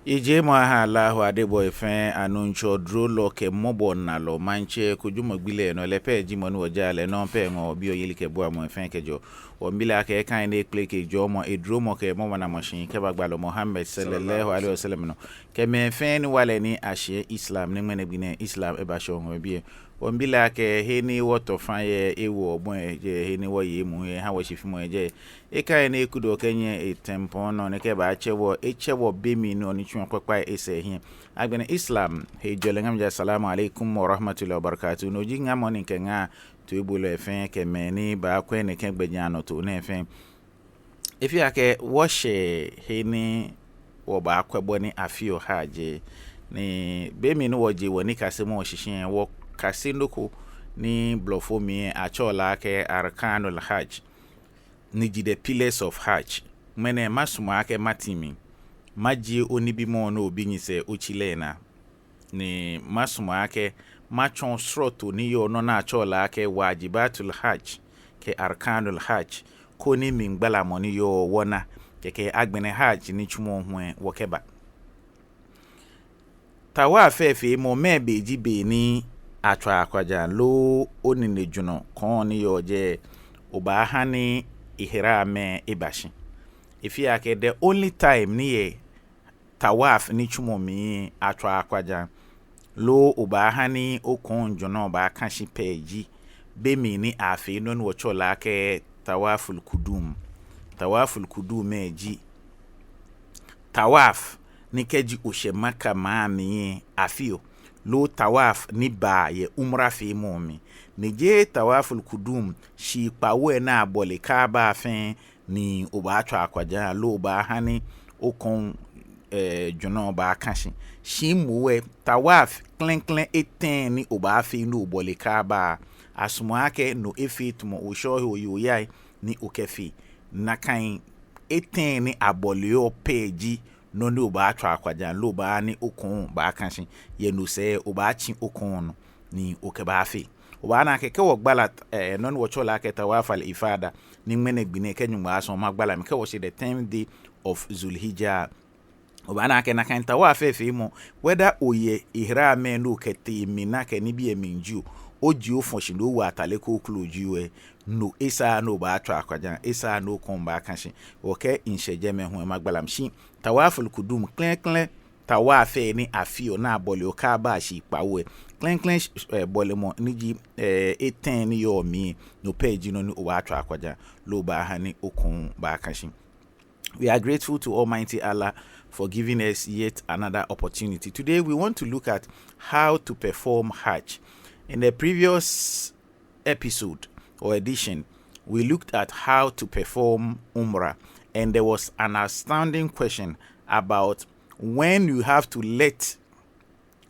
Ije ha lahu adebo efen anuncho drolo ke mobo nalo manche kujumo gbile no lepe jimo no jale no pe ngo bi oyili ke bo amo efen kejo o mbila ke kan ne play ke jo mo edromo ke mo na machine ke bagbalo Muhammad sallallahu alaihi wasallam no ke me fen wale ni ashe Islam ni mene bine Islam e ba sho ngo bi o mbila ke heni woto fan ye ewo ogbon je heni wo ye mu he ha wo shifi mo je e kan ne kudo kenye tempo no ne ke ba chewo be mi no ni chun kwakwa ese hin agbene Islam he jolengam ja assalamu alaikum wa rahmatullahi wa barakatuh no jinga moni kenga to ibulo efen ke meni ba kwen ne ken gbenya no to ne efen ifi ake wo she heni wo ba kwebo ni afio haje ni be mi no woje woni kase mo shishin wo kase ndoko ni blofo mi achola ke arkanul hajj ni the pillars of hajj mene masuma ake matimi maji onibi mo no obi nyise ochilena ni masuma ake machon sroto ni yo no na achola ake wajibatul hajj ke arkanul hajj ko ni mingbala mo ni yo wona ke agbene hajj ni chumo hwe wokeba tawa fefe mo mebe jibe ni atwa akwaja lo onine juno kon ni yo je oba hani ihrame ibashi ifi ake the only time ni tawaf ni chumomi atwa akwaja lo oba hani okon jono ba kanshi peji be mi ni afi no wo chola ke tawaful kudum eji tawaf ni keji oshemaka maami afio lo tawaf ni ba ye umra fi momi ni je tawaful kudum shi pawe na abole kaaba fin ni oba atwa akwaja lo ba hani okon jono ba kanshi shi muwe tawaf klenklen eten ni oba fi no obole kaaba asumuake no efitumo oshoho yoyai ni okefi nakan eten ni abole o peji no ni oba atwa akwaja lo ba ni okon ba kanshi ye no se oba chi okon ni okeba fi oba na ke wo gbala non wo chola ke tawafal ifada ni mene gbine kenyum ba so magbala me ke wo se the 10th day of Zulhijjah oba na ke na kan tawafe fi mo whether oye ihrame no kete mi na ke ni bi eminju oji ofon lo wa atale ko kloju no isa no ba atwa akwaja isa no kon ba kanshi oke insheje me hu magbala mshi tawaful kudum klen tawafe ni afio na abole o ka ba shi pawe klen bolemo niji eten ni yo mi no page no ni o atwa akwaja lo ba hani okun ba kanshi. We are grateful to Almighty Allah for giving us yet another opportunity. Today we want to look at how to perform Hajj. In the previous episode or edition, we looked at how to perform Umrah, and there was an outstanding question about when you have to let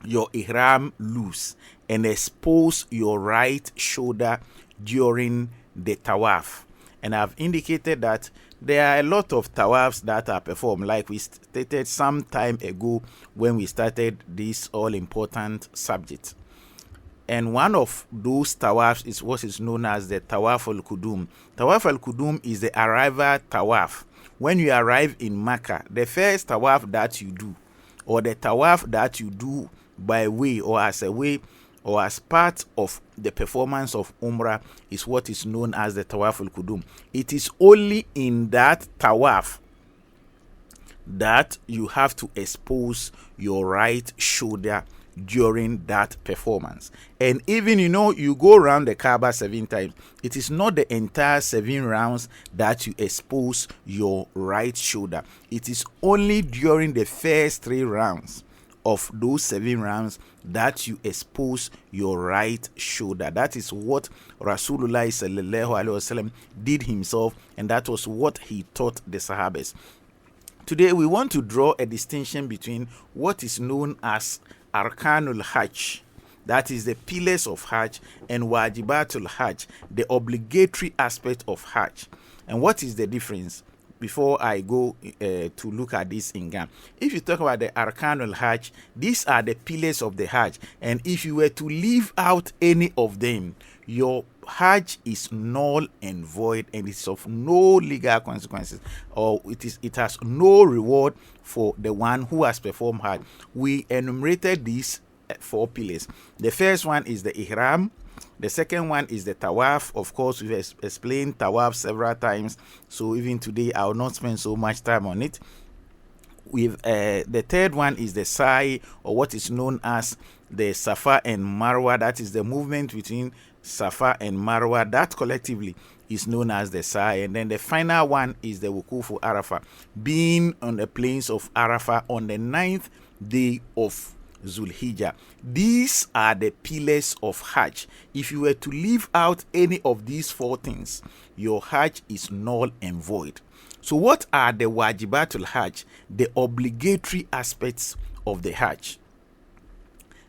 your ihram loose and expose your right shoulder during the tawaf. And I've indicated that there are a lot of tawafs that are performed, like we stated some time ago when we started this all-important subject. And one of those tawafs is what is known as the Tawaf al-Kudum. Tawaf al-Kudum is the arrival tawaf. When you arrive in Makkah, the first tawaf that you do, or the tawaf that you do by way or as a way or as part of the performance of Umrah, is what is known as the Tawaf al-Kudum. It is only in that tawaf that you have to expose your right shoulder during that performance. And even you go around the Kaaba 7 times, it is not the entire 7 rounds that you expose your right shoulder. It is only during the first 3 rounds of those 7 rounds that you expose your right shoulder. That is what Rasulullah sallallahu alaihi wasallam did himself, and that was what he taught the Sahabas. Today we want to draw a distinction between what is known as Arkanul Hajj, that is the pillars of Hajj, and Wajibatul Hajj, the obligatory aspect of Hajj. And what is the difference? before I go to look at this in Ghana. If you talk about the Arkanul Hajj, these are the pillars of the Hajj. And if you were to leave out any of them, your Hajj is null and void, and it's of no legal consequences, or it has no reward for the one who has performed Hajj. We enumerated these 4 pillars. The first one is the Ihram. The second one is the Tawaf. Of course, we've explained Tawaf several times, so even today I will not spend so much time on it. With the third one is the Sa'i, or what is known as the Safa and Marwa. That is the movement between Safa and Marwa. That collectively is known as the Sa'i. And then the final one is the Wukufu Arafah, being on the plains of Arafah on the 9th day of Zulhijjah. These are the pillars of Hajj. If you were to leave out any of these 4 things, your Hajj is null and void. So what are the wajibatul Hajj, the obligatory aspects of the Hajj?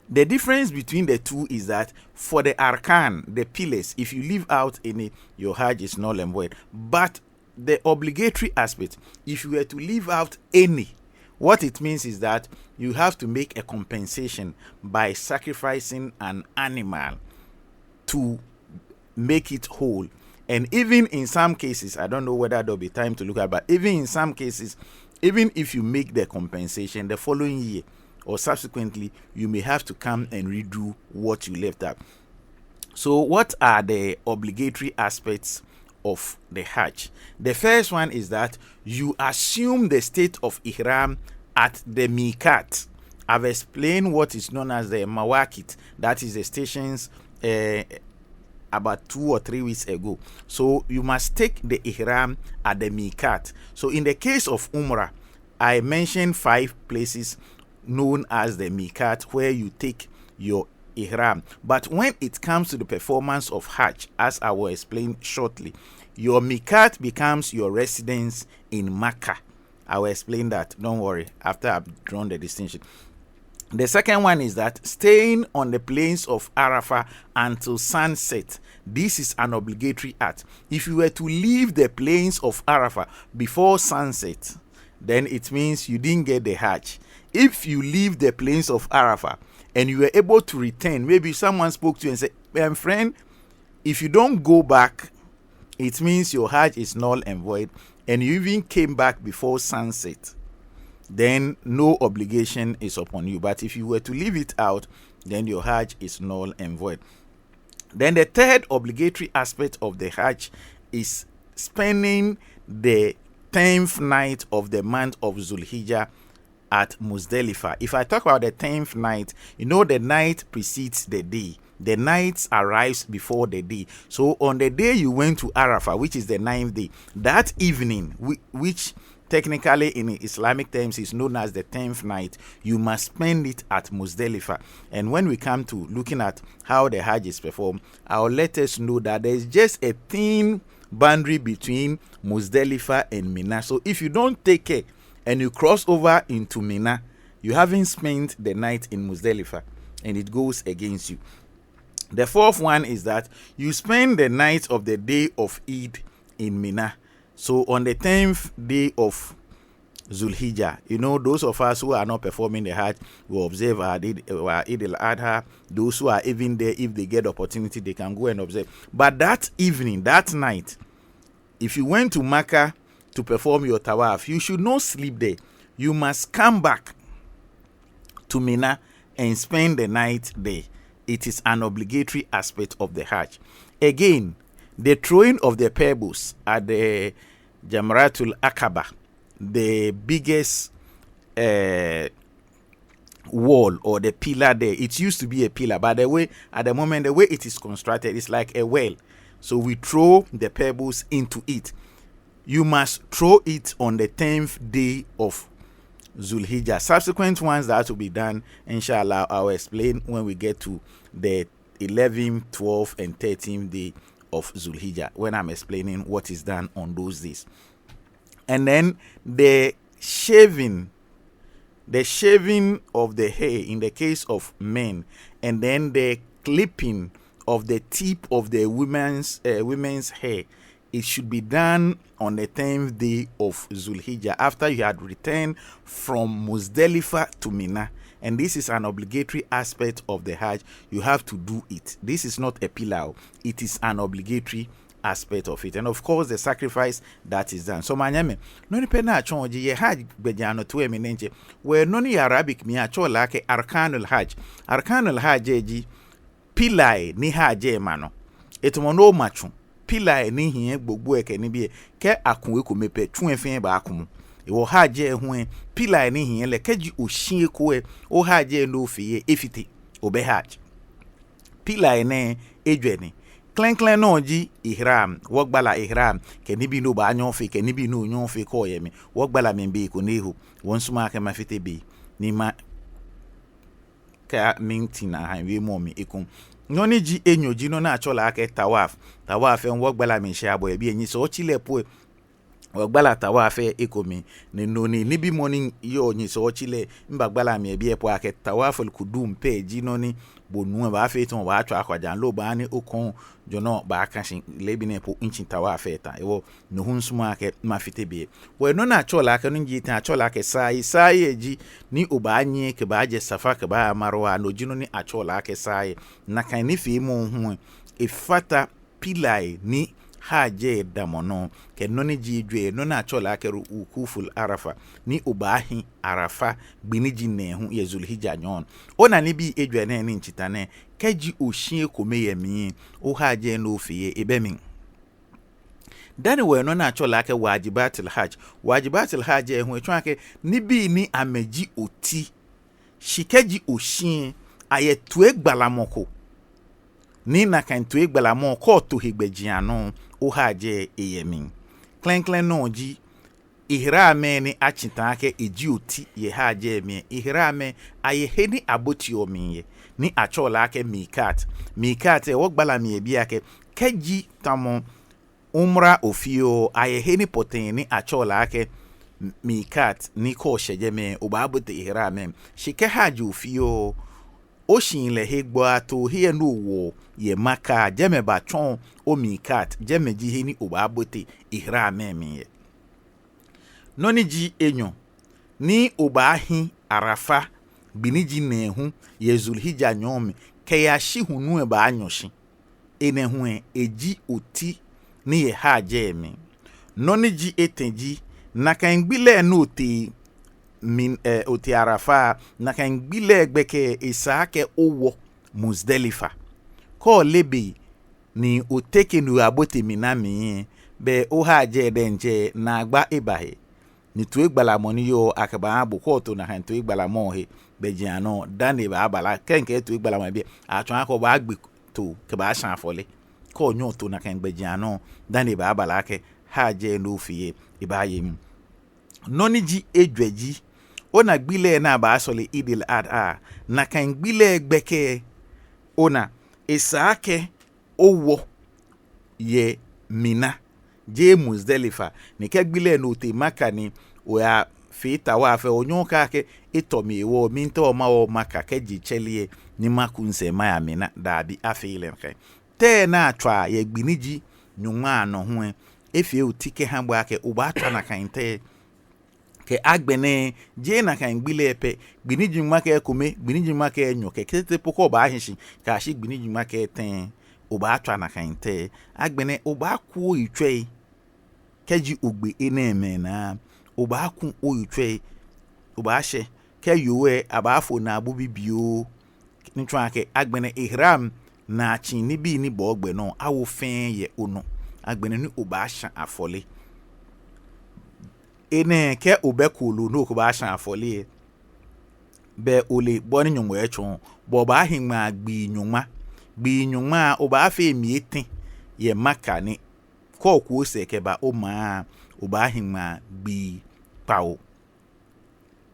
The difference between the two is that for the arkan, the pillars, if you leave out any, your Hajj is null and void. But the obligatory aspect, if you were to leave out any, what it means is that you have to make a compensation by sacrificing an animal to make it whole. And even in some cases, I don't know whether there'll be time to look at, but even in some cases, even if you make the compensation the following year or subsequently, you may have to come and redo what you left out. So what are the obligatory aspects of the Hajj? The first one is that you assume the state of Ihram at the Miqat. I've explained what is known as the Mawaqit, that is the stations about 2 or 3 weeks ago. So you must take the Ihram at the Miqat. So in the case of Umrah, I mentioned 5 places known as the Miqat where you take your Ihram. But when it comes to the performance of Hajj, as I will explain shortly, your Miqat becomes your residence in Makkah. I will explain that, don't worry, after I've drawn the distinction. The second one is that staying on the plains of Arafah until sunset. This is an obligatory act. If you were to leave the plains of Arafah before sunset, then it means you didn't get the Hajj. If you leave the plains of Arafah and you were able to return, maybe someone spoke to you and said, my friend, if you don't go back, it means your Hajj is null and void, and you even came back before sunset, then no obligation is upon you. But if you were to leave it out, then your Hajj is null and void. Then the third obligatory aspect of the Hajj is spending the 10th night of the month of Zulhijjah at Muzdalifah. If I talk about the 10th night, you know the night precedes the day. The night arrives before the day. So on the day you went to Arafah, which is the 9th day, that evening, which technically in Islamic terms is known as the 10th night, you must spend it at Muzdalifah. And when we come to looking at how the Hajj is performed, I'll let us know that there is just a thin boundary between Muzdalifah and Mina. So if you don't take care and you cross over into Mina, you haven't spent the night in Muzdalifah, and it goes against you. The fourth one is that you spend the night of the day of Eid in Mina. So on the 10th day of Zulhijjah, you know, those of us who are not performing the Hajj will observe our Eid al-Adha. Those who are even there, if they get the opportunity, they can go and observe. But that evening, that night, if you went to Makkah to perform your tawaf, you should not sleep there. You must come back to Mina and spend the night there. It is an obligatory aspect of the Hajj. Again, the throwing of the pebbles at the Jamratul Aqaba, the biggest wall or the pillar there. It used to be a pillar, but at the moment, the way it is constructed, it's like a well. So we throw the pebbles into it. You must throw it on the 10th day of Zulhijjah. Subsequent ones that will be done, inshallah, I'll explain when we get to the 11th, 12th, and 13th day of Zulhijjah, when I'm explaining what is done on those days. And then the shaving of the hair in the case of men, and then the clipping of the tip of the women's hair it should be done on the 10th day of Zulhijjah after you had returned from Muzdalifah to Mina. And this is an obligatory aspect of the Hajj. You have to do it. This is not a pillar. It is an obligatory aspect of it. And of course, the sacrifice that is done. So, manyame, no ni pena chonji ye Hajj bejano tuwe minenje. We no ni Arabic mi acho lake Arkanul Hajj. Arkanul Hajj ji pillar ni Hajj mano. Etumono machu. Pillar ni hiye gbogbo eke ni biye ke akunwe kumepe tuen fin ba akumu. Iwo Hajj huen pillar ni hiye le keji oshin koe o Hajj no fiye efite obe Hajj. Pillar ne ejweni. Klenklen no ji ihram wogbala ihram ke ni bi no ba anyon fe ke ni bi no nyon fe ko yemi wogbala membe ko nehu wonsuma ke mafite bi ni ma ka mintina hanwe momi ekun noni ji enyoji no na achola ake tawaf en wogbala mi sha abo bi enyi so chile po wogbala tawaf ekomi ni noni ni bi morning yo nyi so chile mbagbala mi bi epo ake tawaf el kudum pe ji noni bonu ba fe ton wa atwa akwajan lo ba ni okon jono ba kashin lebi ne po inchin tawaf eta ewo no hunsuma ake mafite bi we no na achola ake no nji tan achola ake sai eji ni obanye ke ba je safa ke ba marwa no jino ni achola ake sai na kan ni fi mu hu efata pilai ni Hajj damono ke noni jidwe no na achola ake ukuful arafa ni obahi arafa biniji ne hu ye Zulhijja nyon ona ni bi edwe ne ni nchitane keji ohie komeyemi o Hajj no fiye ebemin dani we no na achola ake wajibatul hajj hu etwa ake ni bi ni ameji oti shikeji ohie ayetue gbalamoko ni na kan tue gbalamoko to higbejiano o Hajj eyemin klenklen no ji ihrame ni achitake eji oti ye Hajj mi ihrame ayehe ni aboti omiye ni achola ake mikat wogbala mi ebi ake keji tamo umra ofio ayehe ni poten ni achola ake mikat ni ko shejeme obabote ihrame shike Hajj ofio oshin le hegbo ato hiye no wo ye maka jeme batron o mikat jeme ji hini obabote ihrame mi noni ji enyo ni obahi arafa biniji nehu ye Zulhijja nyomi ke ya shi hunu e ba anyoshi ene hu eji oti ni ye Hajj mi noni ji etenji na kan gbile no te min oti arafa na kan gbile gbeke isaake owo Muzdalifa ko lebi ni oteke nu abote minami be o Hajj denje na agba ibahe ni tu igbala moni yo akaba abu ko to na han tu igbala mo he be jiano dani ba abala kenke tu igbala mo bi atun ako ba agbe to ke ba san afole ko nyon to na kan be jiano dani ba abala ke Hajj no fiye ibaye mu noni ji edweji ona gbile na ba asole idil adha na kan gbile gbeke ona isaake owo ye Mina je Muzdalifa ni ke gbile no te makani o ya fita wa fe onyon ka ke itomi wo minto ma o maka ke ji chelie ni makunse ma ya Mina dabi afile nke te na atwa ye gbiniji nyuma no ho efie utike hambo ake uba atwa na kan te ke agbene je na kan gbile epe gbiniji make kume gbiniji make nyo ke kete poko ba ahinshi ka shi gbiniji make ten oba atwa na kan te agbene oba ku itwe keji ogbe eneme na oba ku oyitwe oba she ke yowe abafo na abubibio ntwa ke agbene ihram na chi ni bi ni bogbe no awo fen ye ono agbene ni oba sha afole ene ke obekulu no ko ba shan afole be ole boni nyunwo echon bo ba hinma gbi nyunma oba afa emietin ye maka ni ko ku ose ke ba o ma oba hinma gbi pawo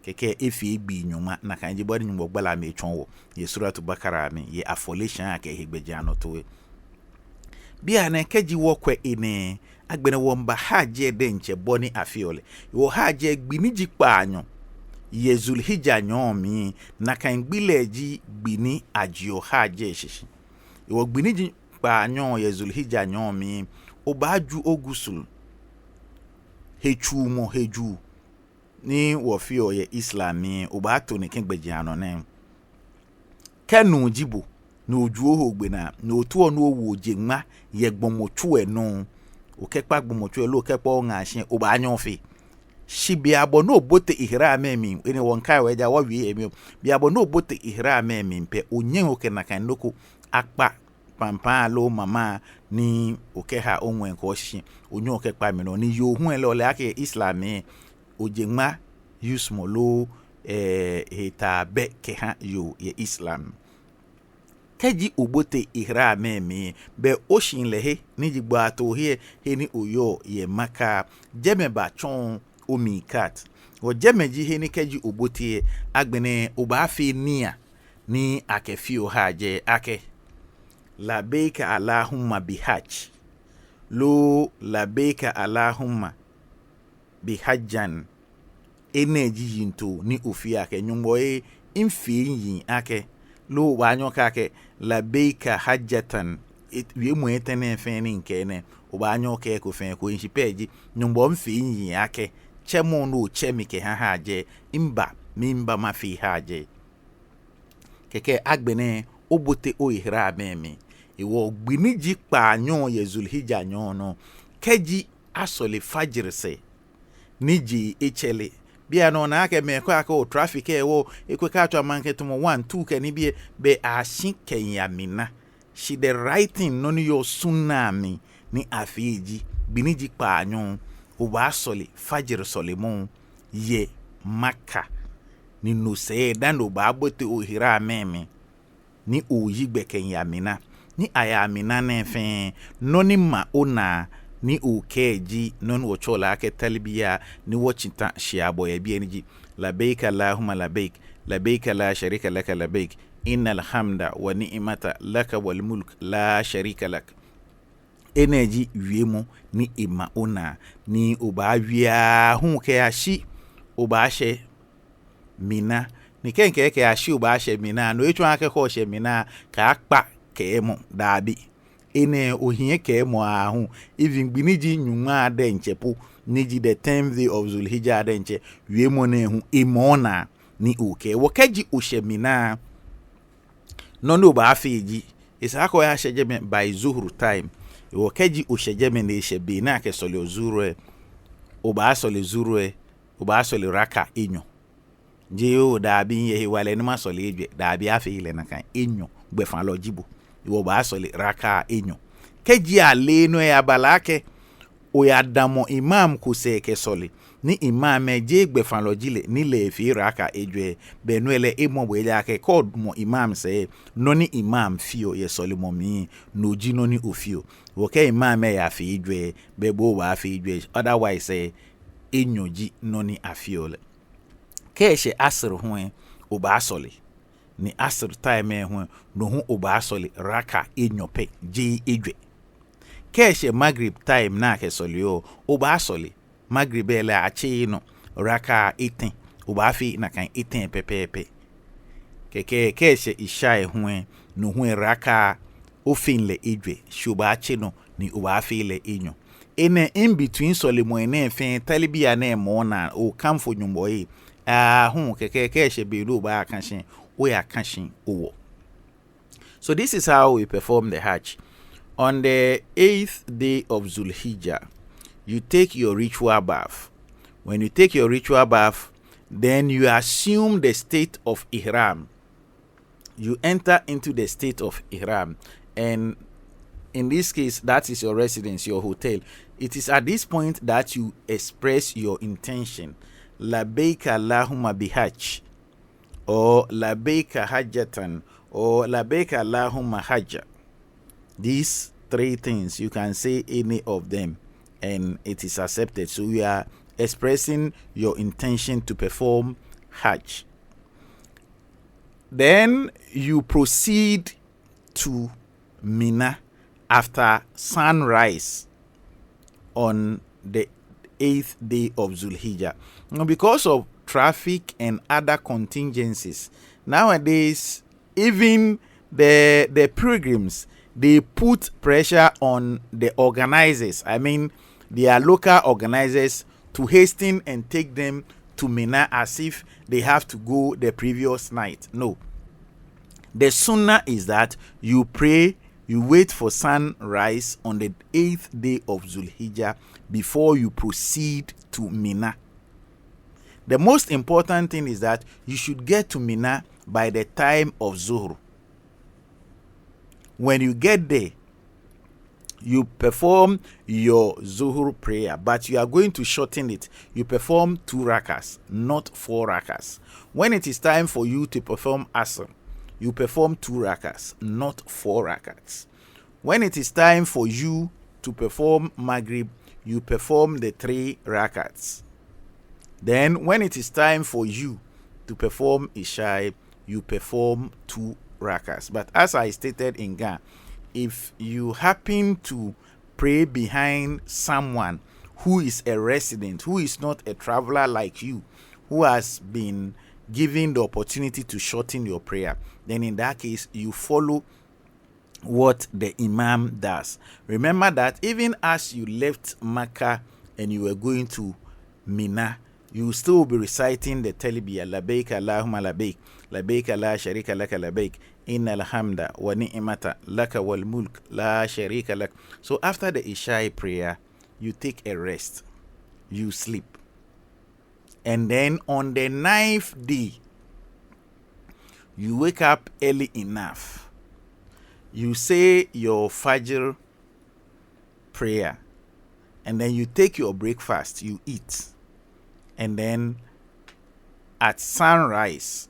keke efi gbi nyunma na kanji boni nyunwo gbala me echon wo ye suratu bakara mi ye afole shan ake hegbeja no to bia na keji wo kwe ene agbene womba Hajj denche boni afiole wo Hajj gbiniji paanyo ye Zulhijja nyomi na kan gbileji gbini ajio Hajj shishi wo gbiniji paanyo ye Zulhijja nyomi obaju ogusul hechu mo heju ni wofio ye islami obato ne kengbejiano ne kanu jibo no ojuo hogbe na otu onu owo jema ye gbomotu enu okekpa gbomotu elo okekpa ongashin obanyo fe shibiabo no bote ihram emi ene wonkai weja wawie emi biabo no bote ihram emi mpe onyen okena kan noko akpa pampa lo mama ni okeha onwen ko shi onyo okekpa mi no ni yo hun ele ole ake islami ojema yusmolo heta be ke ha yo ye islam keji obote ihram emi be oshin lehe ni jigba to he ni oyo ye maka jeme ba chon omikat o jemeji he ni keji obote agbene obafe nia ni akefio haje ake labeka allahumma bihajj lo labeka allahumma bihajjan energy yinto ni ofia ake nyumbo imfi yin ake lo wanyo kake labeka hajjatan wi mu etene feni nkene obanyo ke ko fen ko nchipeji nyumbo mfi yin ake chemo no chemi ke haje mimba mafi haje keke agbene obote o ihram emi iwo gbiniji pa anyon ye zulhijja nyon no keji asole fajr se niji echele bia no na ake me kwa ka o traffic e wo ekweka to amanke to 1 2 ke ni be ashin kenyamina she the writing no ni yo tsunami ni afiji biniji pa anyon o ba asole fajr solemon ye maka ni no se dan do ba bote o ihram emi ni oyigbe kenyamina ni ayamina nefe noni ma ona ni okeji non wochola ake talbiya ni wochinta shiabo ya bienji labbaik allahumma labbaik labbaik la sharika lak labbaik innal hamda wa ni'mata laka wal mulk la sharika lak energy wiemo ni ima ona ni obawia hu ke ashi obashe mina ni kenke ke ashi obashe mina no etu ake ko she mina ka akpa ke mo dabi ene ohie ke mo ahu even biniji nyuma ade nchepu niji the 10th day of Zulhijja ade nche wiemo na hu imona ni oke wokaji oshemina nono ba afeji isako ya shejeme by zuhru time wokaji oshejeme ne shebe na ke sole ozuru oba sole zuru oba sole raka enyo je dabi ye wale ni ma sole ejwe dabi afe ile na kan enyo gbefan lo jibo iwo ba sole raka enyo keji ale no ya balake o ya damo imam kuseke sole ni imam je gbefan lo jile ni le fi raka ejwe benuele imo ya ke code mo imam se no ni imam fio ye sole mo mi no ji no ni ofio wo ke imam ya fi ejwe bebo wa fi ejwe otherwise enyo ji no ni afiole keshe asr ho o ba sole ni asr time ho no hu oba sole raka enyope je ejwe keshe maghrib time na ke sole oba sole maghrib ele achi no raka 18 oba fi na kan 18 pepepe keke keshe isha ho no hu raka ofinle ejwe shuba achi no ni oba fi le enyo ene in between sole mo ene fin talibia na mo na o kamfo nyumbo yi hu keke she be do ba kanshin we are catching owo. So this is how we perform the Hajj. On the 8th day of Zulhijjah, you take your ritual bath. When you take your ritual bath, then you assume the state of Ihram. You enter into the state of Ihram, and in this case, that is your residence, your hotel. It is at this point that you express your intention. Labbaik Allahumma bihajj, or labbaika hajjatan, or labbaika allahumma hajja. These three things, you can say any of them and it is accepted. So you are expressing your intention to perform Hajj. Then you proceed to Mina after sunrise on the 8th day of Zulhijjah. Now, because of traffic and other contingencies, nowadays even the pilgrims, they put pressure on the organizers. I mean, their local organizers to hasten and take them to Mina as if they have to go the previous night. No. The sunnah is that you pray, you wait for sunrise on the 8th day of Zulhijjah before you proceed to Mina. The most important thing is that you should get to Mina by the time of Zuhr. When you get there, you perform your Zuhr prayer, but you are going to shorten it. You perform 2 rakas, not 4 rakas. When it is time for you to perform Asr, you perform 2 rakas, not 4 rakats. When it is time for you to perform Maghrib, you perform the 3 rakats. Then when it is time for you to perform Isha, you perform 2 rakas. But as I stated in Ghana, if you happen to pray behind someone who is a resident, who is not a traveler like you, who has been given the opportunity to shorten your prayer, then in that case, you follow what the Imam does. Remember that even as you left Makkah and you were going to Mina, you will still be reciting the Talbiyah, Labaik Allahumma Labaik, Labaik la sharika laka labaik, innal hamda wa ni'mata laka wal mulk la sharika lak. So after the Isha prayer, you take a rest, you sleep. And then on the 9th day, you wake up early enough. You say your Fajr prayer, and then you take your breakfast, you eat. And then at sunrise,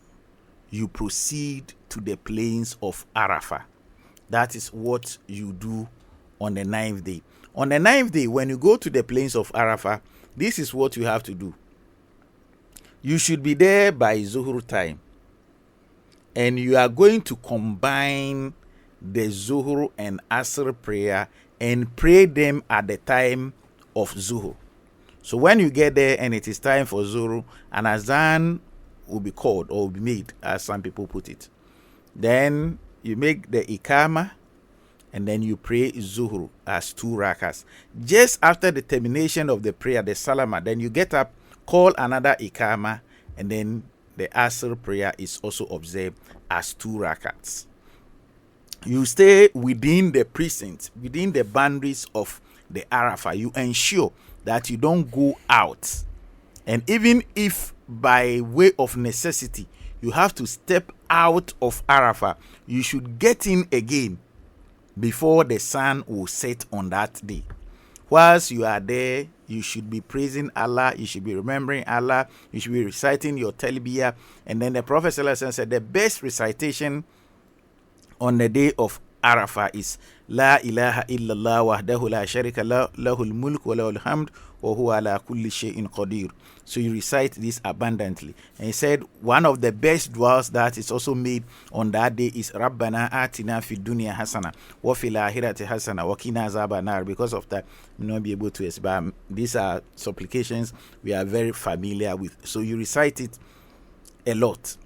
you proceed to the plains of Arafah. That is what you do on the 9th day. On the 9th day, when you go to the plains of Arafah, this is what you have to do. You should be there by Zuhur time. And you are going to combine the Zuhur and Asr prayer and pray them at the time of Zuhur. So when you get there and it is time for Zuhur, an azan will be called or will be made, as some people put it. Then you make the Ikama and then you pray Zuhur as 2 rakas. Just after the termination of the prayer, the Salama, then you get up, call another Ikama, and then the Asr prayer is also observed as 2 rakats. You stay within the precinct, within the boundaries of the Arafah. You ensure that you don't go out. And even if by way of necessity you have to step out of Arafah, you should get in again before the sun will set on that day. Whilst you are there, you should be praising Allah, you should be remembering Allah, you should be reciting your Talbiyah. And then the Prophet ﷺ said the best recitation on the day of Arafah is La ilaha illallah wahdahu la sharika lahul mulk wa lahul hamd wa huwa ala kulli shay'in qadir. So you recite this abundantly. And he said one of the best du'as that is also made on that day is Rabbana atina fid dunya hasana wa fil akhirati hasana wa qina azaban nar. Because of that, we will not be able to explain. These are supplications we are very familiar with. So you recite it a lot.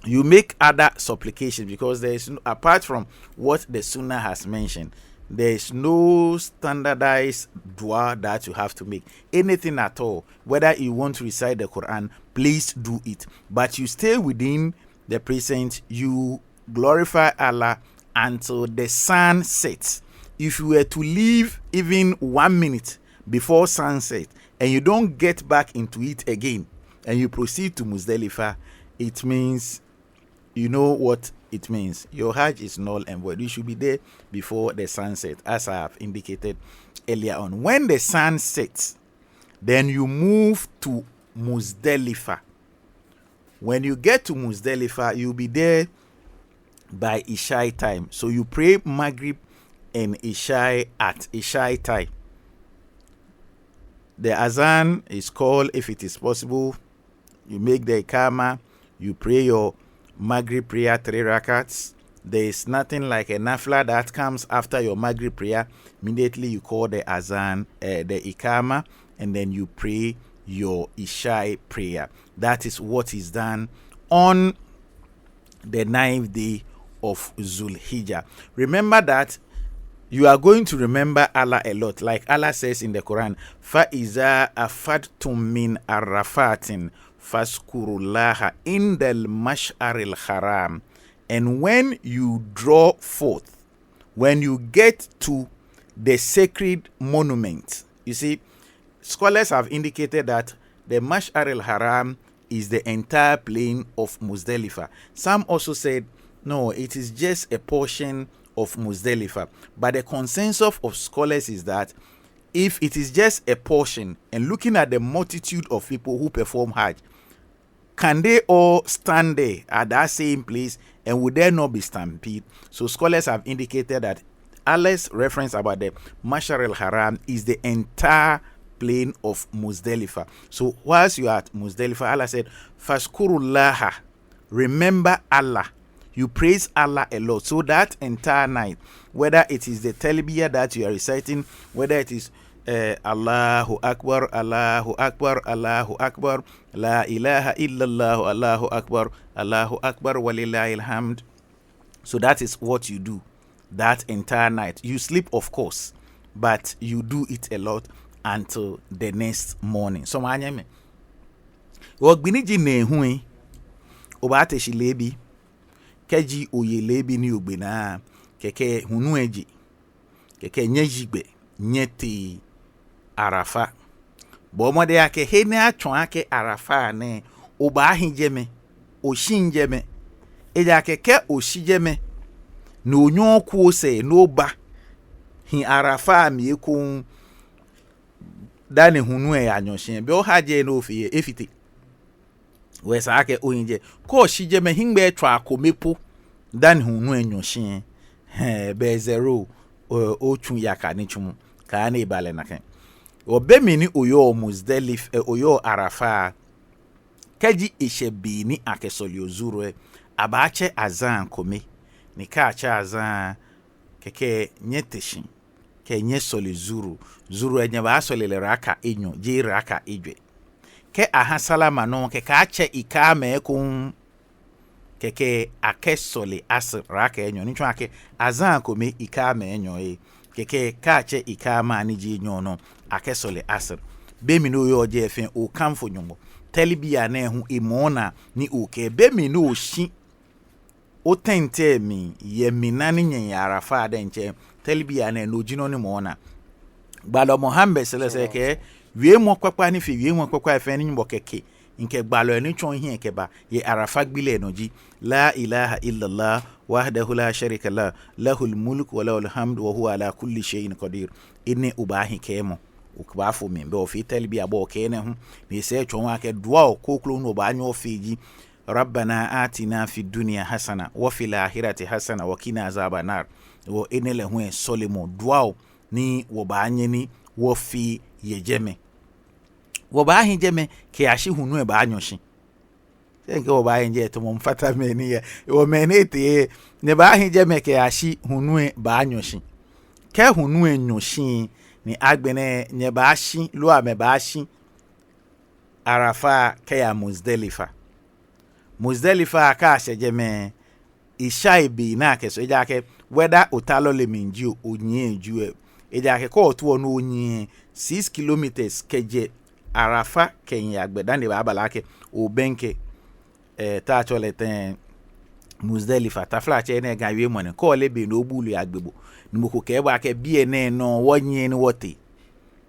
You make other supplications because there is no, apart from what the Sunnah has mentioned, there is no standardized dua that you have to make. Anything at all, whether you want to recite the Quran, please do it. But you stay within the precinct, you glorify Allah until the sun sets. If you were to leave even 1 minute before sunset and you don't get back into it again and you proceed to Muzdalifah, it means, you know what it means. Your Hajj is null and void. You should be there before the sunset, as I have indicated earlier on. When the sun sets, then you move to Muzdalifah. When you get to Muzdalifah, you'll be there by Isha time. So you pray Maghrib and Isha at Isha time. The Azan is called, if it is possible, you make the Ikama, you pray your Maghrib prayer 3 rakats. There is nothing like a nafla that comes after your Maghrib prayer. Immediately you call the azan, the ikama, and then you pray your Isha prayer. That is what is done on the 9th day of Zulhijjah. Remember that you are going to remember Allah a lot. Like Allah says in the Quran, فَإِذَا أَفَدْتُم مِّنْ أَرَّفَاتٍ فَاذْكُرُوا اللَّهَ عِندَ الْمَشْعَرِ الْحَرَامِ. And when you draw forth, when you get to the sacred monument, you see, scholars have indicated that the Mash'ar al-Haram is the entire plain of Muzdalifah. Some also said, no, it is just a portion of Muzdalifah. But the consensus of scholars is that if it is just a portion, and looking at the multitude of people who perform Hajj, can they all stand there at that same place, and would there not be stampede? So scholars have indicated that Allah's reference about the Mash'ar al-Haram is the entire plain of Muzdalifah. So whilst you are at Muzdalifah, Allah said, Fashkurullaha, remember Allah. You praise Allah a lot. So that entire night, whether it is the talbiyah that you are reciting, whether it is Allahu Akbar, Allahu Akbar, Allahu Akbar, La ilaha illallah, Allahu Akbar, Allahu Akbar, walillahil hamd. So that is what you do that entire night. You sleep, of course, but you do it a lot until the next morning. So manyame wogbiniji ne hui obate shilebi keji oyelebi ni ogbena keke hunu eji keke nyejigbe nyeti arafa bo mode ake he ne atwon ake arafa ne oba ahijeme oshinjeme eja keke oshijeme no onyoku se no ba hi arafa mi ekun dani hunu e anyoshin be o haje no ofie efite we sa ake oyinje ko shije me hingbe twa akomepo dani hunu anyoshin be zero otu yaka ni chum ka na ibale na kan obe ni oyo Muzdalif oyo arafa kaji ishebi ni akesoli ozuru abache azan kome ni ka acha azan keke nyeteshin ke nye soli zuru enye ba soli le raka enyo je raka ejwe ke aha salama no ke ka che ikame kun keke ake soli as raka enyo ni twa ke azan ko me ikame enyo keke ka che ikama ni je enyo no ake soli as be mi no yo je fen o kamfo nyombo telibia na ehu imona ni oke be mi no shi o tente mi ye minani nyen arafa adenche telibia na no jino ni mona gbalo Muhammad sallallahu alaihi wasallam wie mo kwakwa ni fi wie mo kwakwa efe ni mbo keke nke gbalo ni chon hin keba ye arafa gbile no ji la ilaha illallah wahdahu la sharika la lahul mulk wa lahul hamd wa huwa ala kulli shay'in qadir inni ubahi kemo ukbafu mi be fi telibia bo kene hu ni se chon wa ke duwa koklo no ba nyo fiji ربنا آتنا في الدنيا حسنة وفي الآخرة حسنة وقنا عذاب النار wo enele hu solimo duao ni wo ba nyeni wo fi yejeme wo ba hinjeme ke ashi hunu e ba anyoshi senke wo ba hinje to mo mfata meni ya wo menete ne ba hinjeme ke ashi hunu e ba anyoshi ke hunu e nyoshi ni agbene ne ba ashi lo ame ba ashi arafa ke ya Muzdalifa ka sejeme ishaibi na keso ejake whether otalo le minju onye ju ejake ko otu no onye 6 kilometers keje arafa kenya agbedande ba balake obenke ta choleten Muzdalifa ta flache ne ga wi money ko le be no bulu agbebo ni moko ke ba ke bi ene no wonye ni wote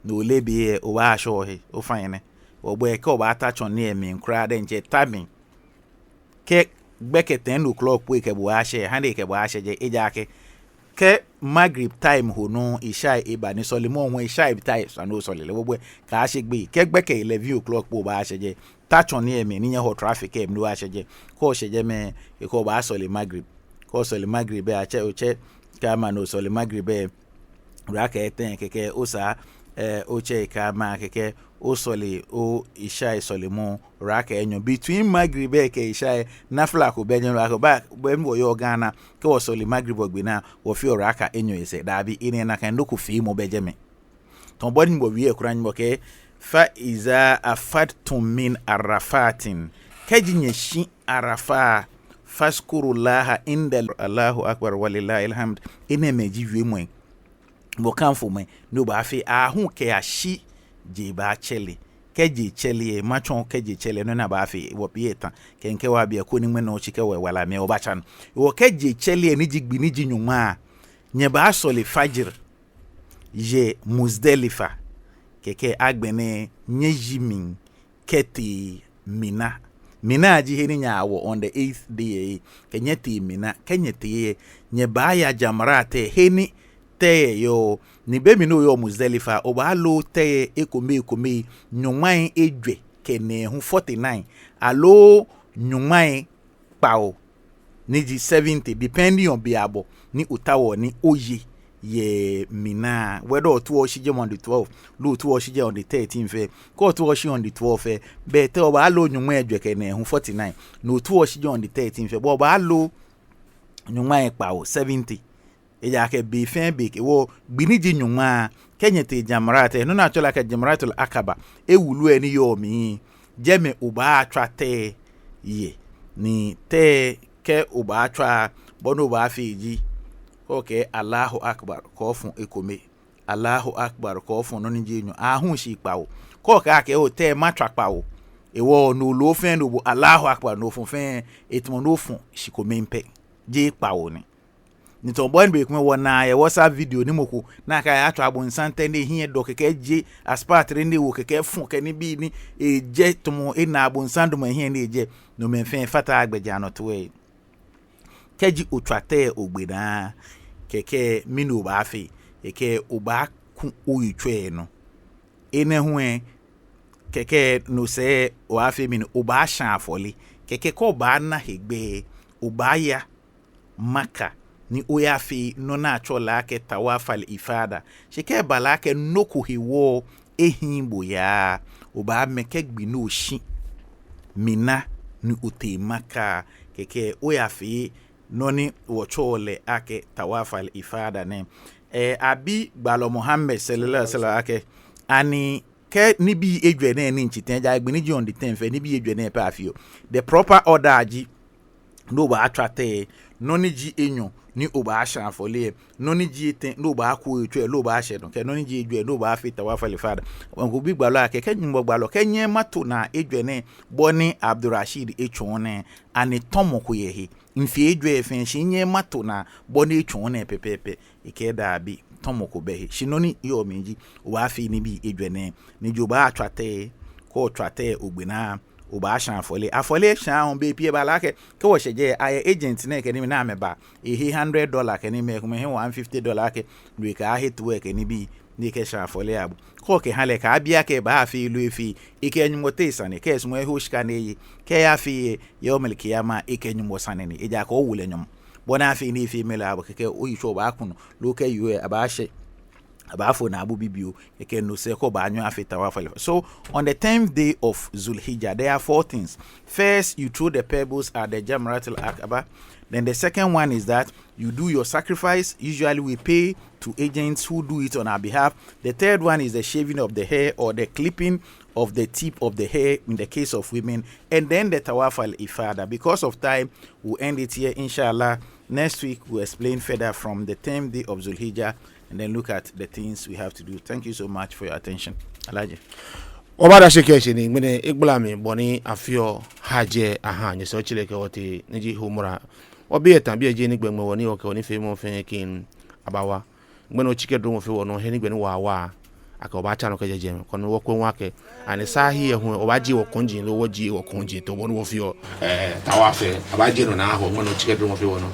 no le be o ba sho he o fine o bo e ko ba ta chon ne mi nkra de nche tamin ke gbeke 10 o'clock we ke bo ashe hande ke bo ashe je ejake ke Maghrib time ho no isha eba ni solimo ho isha time so no solile bo ka ashe gbe ke gbeke 11 o'clock bo ba ashe je tachon ni emi ni ho traffic em no ashe je ko ashe je me ko ba sole Maghrib ko sole Maghrib be ache oche ka ma no sole Maghrib be ra ke ten keke osa oche ka ma keke o sole o isha solimo raka enyo between Maghrib ke isha nafla ko benyo raka ba bo yo Ghana ke o sole Maghrib ogbina wo fi raka enyo ise dabi ine na kan doku fi mo bejeme ton boni mo wi ekura nyi ke fa iza afattum min arafatin kajinye shi arafa faskurullaha inda Allahu akbar walillahi alhamd ene meji wiemwe bo kanfo me no ba fe ahu ke ahyi je ba chele keje chele machon keje chele no na ba fe wo pieta kenke wa bia ko ni me no chike we wala me obacha no wo keje chele ni jigbi ni jinyuma nye ba sole fajr je Muzdalifa keke agbene nye jimin keti mina ji heni nyawo on the 8th day kenyeti mina kenyeti nye ba ya jamrate heni te yo ni be mi no yo Muzdalifa o ba lo te ekome nyuman edwe kene hu 49 alo nyuman pao ni ji 70 depending on biabo ni utawo ni oye ye mina whether to shije on the 12 lo to shije on the 13th ko to shije on the 12th be te o ba lo nyuman edwe kene hu 49 no to shije on the 13th bo ba lo nyuman pao 70 eja ke be fen be ke wo gbiniji nyuma kenyete jamrate no na chola ke jamratul akaba ewulu eni yo mi jeme uba atwate ye ni te ke uba atwa bono ba fiji okay Allahu akbar ko fun ekome Allahu akbar ko fun no nje nyu ahun shi pawo ko ka ke o te matwa pawo ewo no lo fen no Allahu akbar no fun fen etmo no fun shi ko mempe je pawo ni ni to boy be kuma wona ye WhatsApp video ni moko na ka ya atwa abonsan tende hie do keke je aspatre ndi wo keke fun keni bi ni eje tomo ina abonsan do ma hie ni eje no menfen fata agbeja no to we keji otwate ogbeda keke minu ba afi eke oba ku oyitwe no ene hu keke no se o afi minu oba shan afoli keke ko ba na hegbe oba ya maka ni oyafi no na chola ke tawafal ifada shike balake noku hiwo ehimbo ya oba meke gbinu shi mina ni utemaka keke oyafi noni wochole ake tawafal ifada ne abi balo Muhammad sallallahu alaihi wasallam ake ani ke ni bi edwe na ni nchiten ja gbini ji on the 10th ni bi edwe na pe afio the proper order aji no ba atwate noni ji enyo ni oba asha afole noni ji ten no ba ku etwe lo ba ashe don ke noni ji edwe no ba fi tawafal ifada won bi gbalo ake ke nyimbo gbalo ke nye mato na edwe ne boni ABDUR echone ani tomoko yehi mfi edwe efen shinye mato na boni echone pepepe ikeda abi tomoko behi shinoni yo minji wa fi ni bi edwe ne ni joba atwate ko twate ogbina oba ashan afole shan on be pie balake ke wo sheje ay agent na ke ni na meba $100 ke ni me kuma $150 ke we ka hit work ni bi ni ke shan afole abu ko ke hale ka bia ke ba fi lu fi ike nyumote sane ke smo hoshka ne ke ya fi yomel kiyama ike nyumo sane ni eja ko wule nyum bona fi ni fi mela abu ke o yisho ba kunu lo ke yu abashe abafo na abu bibio eke no se ko ba anyo afita wafale. So on the 10th day of Zulhijjah there are 4 things. First, you throw the pebbles at the Jamratul Aqaba. Then the second one is that you do your sacrifice. Usually we pay to agents who do it on our behalf. The third one is the shaving of the hair or the clipping of the tip of the hair in the case of women. And then the Tawaf al-Ifada. Because of time, we'll end it here, inshallah. Next week, we'll explain further from the 10th day of Zulhijjah and then look at the things we have to do. Thank you so much for your attention. Alaji. Obada sheke ni mene igbulami boni afio haje aha nye so chileke wote niji humura obi etan bi eje ni gbegmo woni oke oni fe mo fe kin abawa gbeno chike do mo fe wono he ni gbenu wa aka oba cha no ke jeje kono wo ko nwake ani sahi ehun oba ji wo konjin lo wo ji wo konjin to wonu wo fio tawafe abaje no na aho gbeno chike do mo fe wono